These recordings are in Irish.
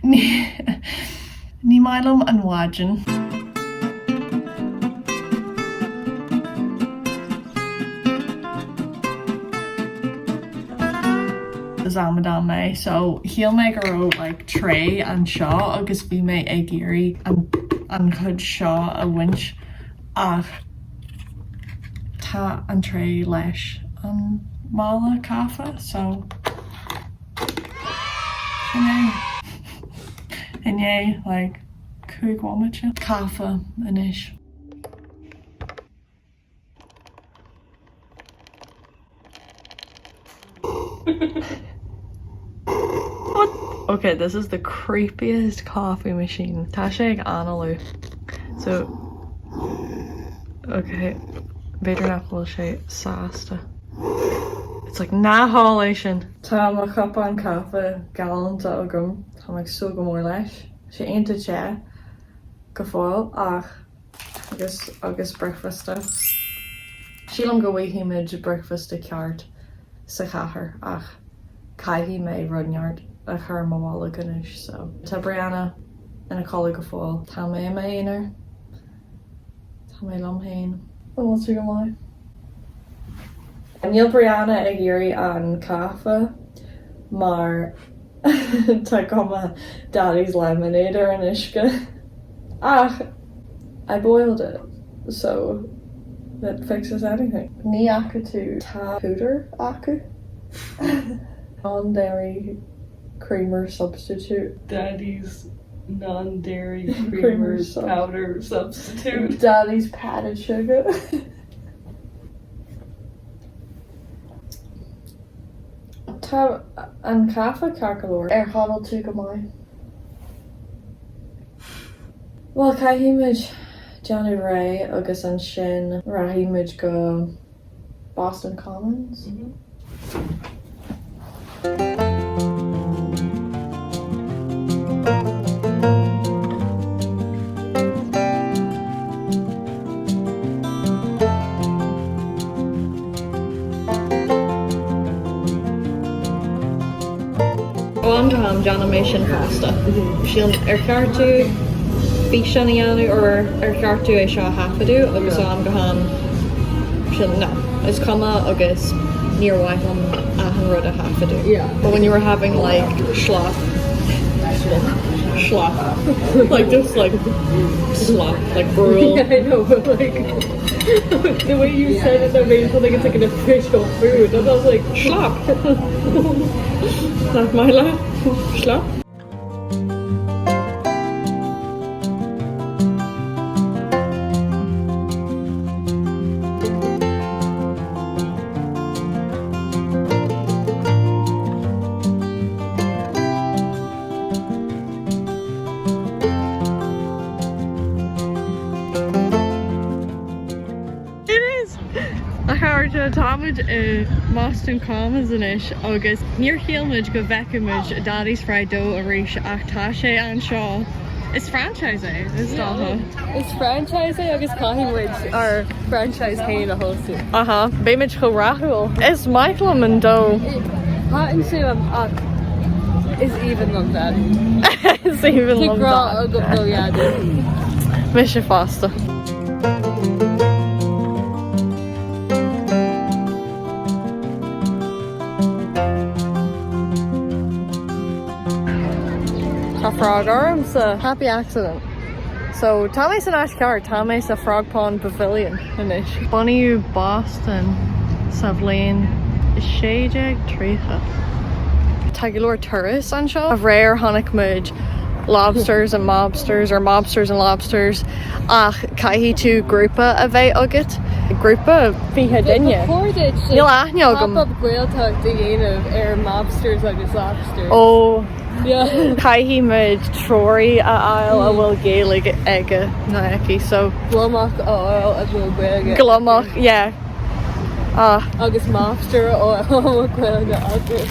Ní mailm an bhaidin. Ramadan me, so he'll make a row like tray and shaw agus bhí me ag géirí an chud shaw a winch ach tá an tray leis an mála Caife, so inné like cúig womite Caife inis. Okay, this is the creepiest coffee machine. Tá sé ag analú. So, okay, beidir nach bhfuil sé sásta. It's like nahálation. Tá má cup an Caife galanta agam. Tá ag so go mór leis. Sé aonta te go fáil ach agus Bricfeasta. Sílam go bhfuithimid Bricfeasta ceart sa chathair ach Caife mé runneart a chur mála ganis, so tá pleananna ina chola go fáil. Tá mé inar. Tá mé lomhéin. Bhil tú go mai. Níl pleananna ag géirí an Caife mar tá cuma daddy's lemonade ar an uisce. Ach, I boiled it, so that fixes anything. Ní acu tú tá púdar acu. Non-dairy creamer substitute. Daddy's non-dairy creamer powder substitute. Daddy's padded sugar. Tá an Caife carcalóir chadal tú go mai. Well, caithimid Johnny Ray agus an sin rahimid go Boston Commons. Am Janimation pasta. She'll cartu bishanianu or cartu a shaw hafadu agus am gohan she'll no. It's comma agus near Whiteham and rud a hafadu. Yeah. But when you were having like schlop like just like slop, like gruel. Yeah, I know, but like the way you said it, that made it sound like it's like an official food. And I was like, Schlop. Not my life. Schlop. Táid i Boston Commons inis agus níor chiaelmuid go bheiceimiid Daddy's Fried Dough a rís ach tá sé an seo. Is franchise is dátha. It's franchise agus caiithimid ar franchise hain a hosú. Aha, béimiid go rathúil. Is Michael an dough. Háin sé is even on that. Is even on that. Go bhfuil Mis sé fásta. A frog arms a happy accident. So Tommy's an ash car, Tommy's a frog pond pavilion inis. Bunny Boston Savlane Shadeg Tritha. Tagalor tourists on show of rare Honic Mudge lobsters and mobsters or mobsters and lobsters. Ach Caife tú grúpa a bheith agat. Grúpa fiche dinne. Níl aithne agam. Pop-up Gaeltacht a dhéanamh mobsters agus lobsters. Oh. Yeah. Caife mid troí a aisle a bhfuil Gaeilge aige na aici, so Glomach áil a bhfuil Gaeilge. Glomach, yeah. Agus mobster ó Gaeilge agus.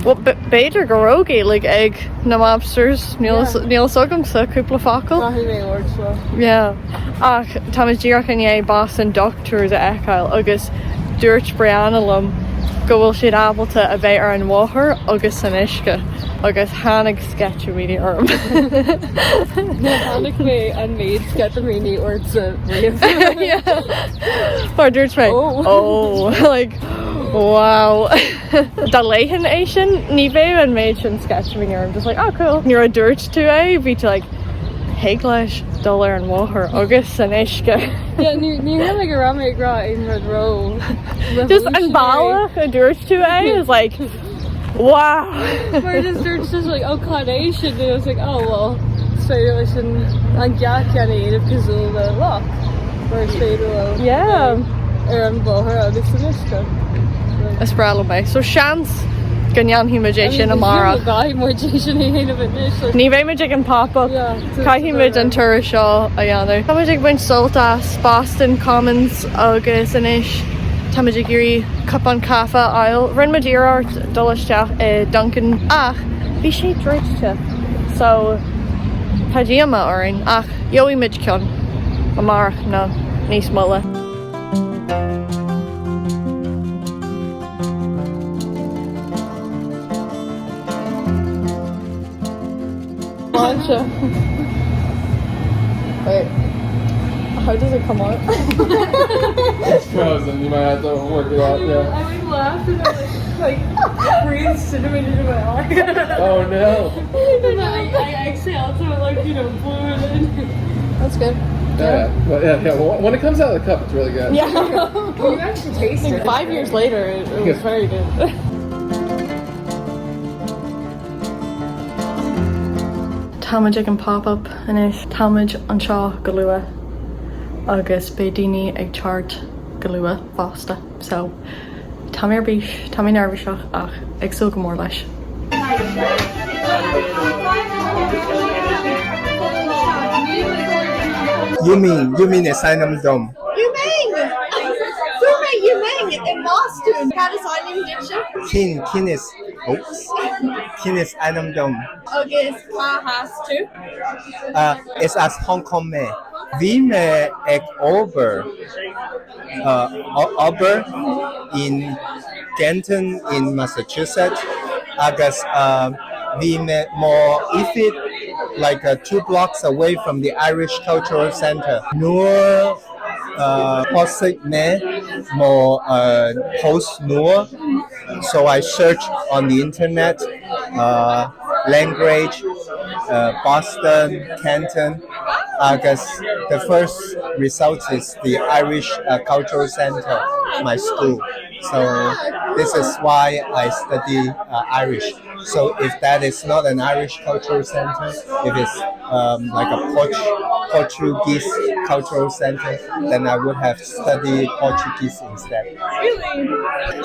Well, beidir go raibh Gaeilge ag na mobsters níl sogam sa cúpla focail. Maithí mé ord seo. Yeah. Ach, tá is díreach in é Boston Doctors a eicáil agus dúirt breanalum go bhfuil siad ábalta a bheith ar an mháthair agus san uisce agus tháinig sketch-mí orm. Tháinig mé an méid sketch-mí or sa riamh. Or dúirt mé, oh, like, wow. Dá léithin é sin, ní bheith an méid sin sketch-mí orm, just like, oh cool. Ní a dúirt tú é, bhí tú like, héag leis dul ar an mháthair agus san uisce. Yeah, ní like a raméid gra in red row. Just an bailach a dúirt tú é is like, wow. Mar just like, oh, carnation, and I was like, oh, well, straight lei sin an gaach ceanna of cosúil le loch. Mar straight well. Yeah. Ar an bóthar agus san uisce. Is brala mé. So seans gannean himidé sin amara. Gai mór sin é héanamh inis. Ní bhéh muid an pop-up. Caithimid an tuair seo a dhéanamh. Tá muid ag buint soltas Boston Commons agus inis. Tá muid ag gurí cup an Caife aisle. Rinn muid iarart dulasteach Duncan ach bhí sé dreiste. So tá díama orin ach joí muid ceann amara na níos mola. Wait, how does it come out? It's frozen, you might have to work it out, yeah. I was laughing and like breathe cinnamon into my eye. Oh no. And then I exhaled so it like, blew it in. That's good. Yeah, well, when it comes out of the cup, it's really good. Yeah. You actually taste it. 5 years later, it was very good. Támuid ag an pop-up inis, támuid an seo go luath agus bé daoine ag teart go luath fásta. So tá mé ar bís, tá mé nervhaiseach ach ag súil go mór leis. You mean Asylum Dome? You mean in Boston? How does I name diction? Kines Asylum Dome. Agus cá has tú? It's as Hong Kong me. We me ek over in Canton in Massachusetts. Agus we me more if it like 2 blocks away from the Irish Cultural Center. Nur Posik me more post nur. So I search on the internet language Boston, Canton. Agus the first result is the Irish Cultural Center, my school. So this is why I study Irish. So if that is not an Irish cultural center, if it's like a Portuguese cultural center, then I would have studied Portuguese instead. Really?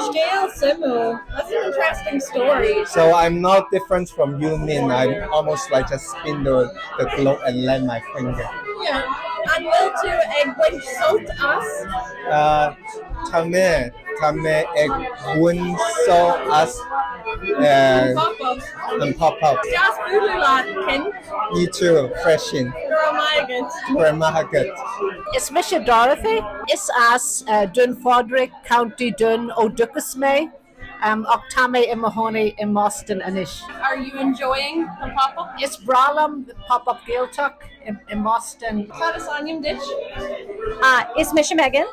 Scale Simu. That's an interesting story. So I'm not different from you, Min. I'm almost like just spin the globe and land my finger. Yeah. And will to egg when salt us? Tame egg win so us and pop up. Just Ulu lad, Ken. You too, fresh in. Is Misha Dorothy? Is as Dun Fodrick, County Dun, O'Duckus May. Octame in Mahoney in Boston Anish. Are you enjoying the pop-up? It's Bralum, the pop-up Gaeltacht in Boston. Cadas Onion Ditch. It's Misha Megan.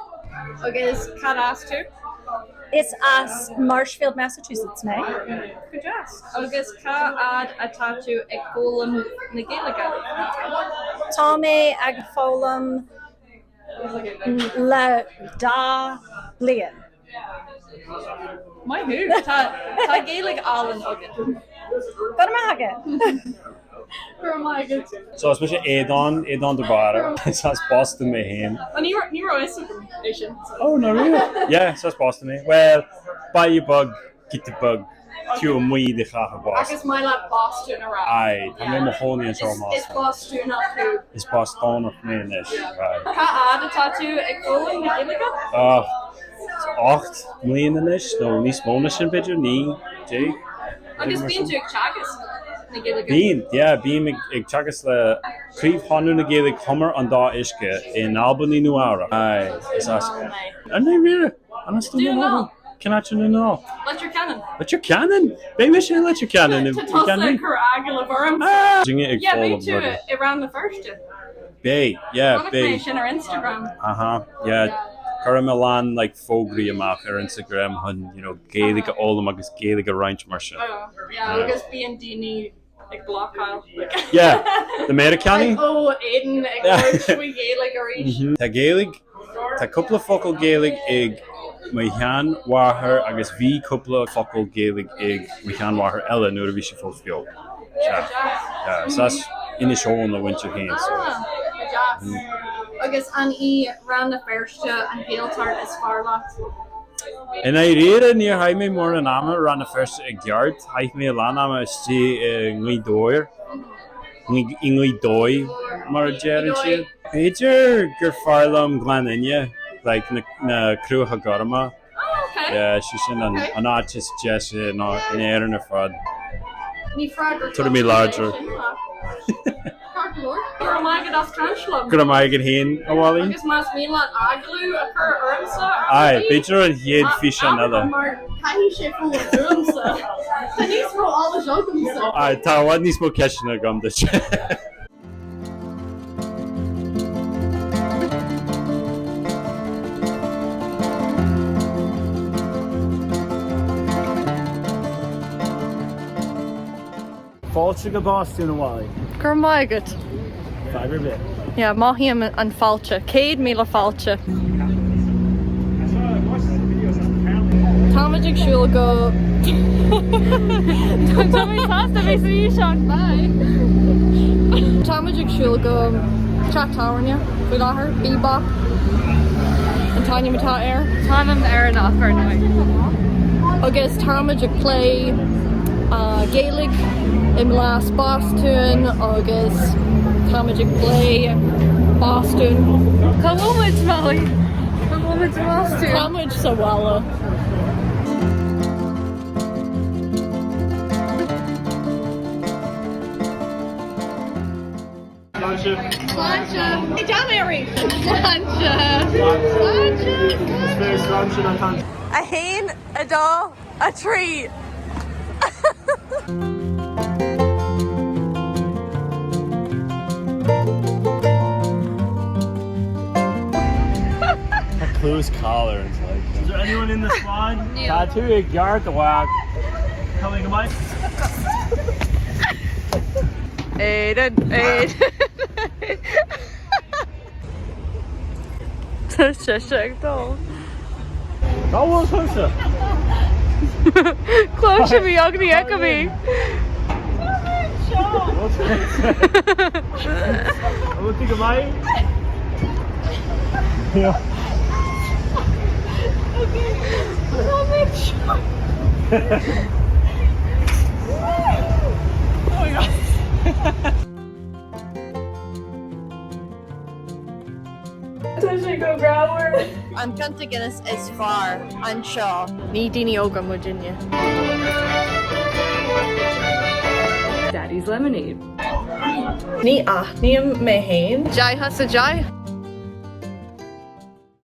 Agus Cadas too. It's us Marshfield, Massachusetts, May. Good job. Agus Ca ad a tattoo Ecolum na Gaeilge. Tommy Agfolum La Da Lian. My who? Ta Gaeilge Allen Ogan. Gormahaga. So it's Misha Adon de Bar. So that's Boston me hen. And you were Nation. Oh no really? Yeah, so that's Boston me. Well, buy your bug, get the bug. Cue me the Caife Boston. Agus my lad Boston around. Aye, I'm in Mahoney and so It's Boston up who? It's Boston of me in this. Right. Ca ad a tattoo Ecolum na Gaeilge. 8 million in this. No, ní smóna sin bidú ní. Jay. Agus bíon tú ag teagas na Gaeilge. Bíon ag teagas le críomh honú na Gaeilge chumar an dá isce in Albany Nuara. Aye, is as. And they really, and I still don't know. Canachin no. Let your cannon. Let your cannon. Maybe she let your cannon. To toss the caragel of arms. Yeah, me too. It ran the first. Bay, yeah, Bay. Nation or Instagram. Yeah. Caramelan like fogri amach ar Instagram hun, you know, Gaeilge all them agus Gaeilge ranch marsha. Yeah, agus being Dini like blockile. Yeah, the Americani. Aiden, like we Gaeilge or each. Ta Gaeilge, ta couple of focal Gaeilge ig my han wahar agus vi couple of focal Gaeilge ig my han wahar ella nur vi she full field. Yeah, so that's in the show on the winter hand. Agus an ran the first and Gaeltacht is far lots. En I read near Jaime more an ama ran the first yard. Jaime Lanama see ngui doir. Ngui doi mar jerry. Major Gerfarlam Glaninya like na crew hagarma. Okay. Yeah, she's in an artist just in air in a fraud. To me larger. Gramaigen heen a wally. Agus mas míle aglu a chur ormsa. Aye, Peter and he had fish another. Caife sé full of ormsa. Tá níos mó all the jogumsa. Aye, tá wad níos mó ceisina a gom dit. Fáilte go Boston a wally. Gur maigat. Fiber bit. Yeah, mahim an falcha. Céad míle falcha. Táimeadh siúl go. Táimeadh pasta bhí sí seach bye. Táimeadh siúl go tábhairne faoi láthair bebop. An táine matá air. Táim ar an offer now. Agus táimeadh play Gaeilge in last Boston agus táimeadh play Boston. Come on with Molly. Come on with Boston. Táimeadh sa walla. Plancha. Hey, John Mary. Plancha. A hain, a dog, a tree. A close collar. It's like. Is there anyone in the squad? No. Tattoo a yard the whack. Coming Mike. Aiden. Shag dog. That was closer. Close to me, ugly echoey. I would think of mine. Yeah. I'll make sure. Oh my god. I should go grab her. An Canta Guinness is far an seo. Ní daoine ógam Virginia. Daddy's lemonade. Ní mé hain. Jai has a jai.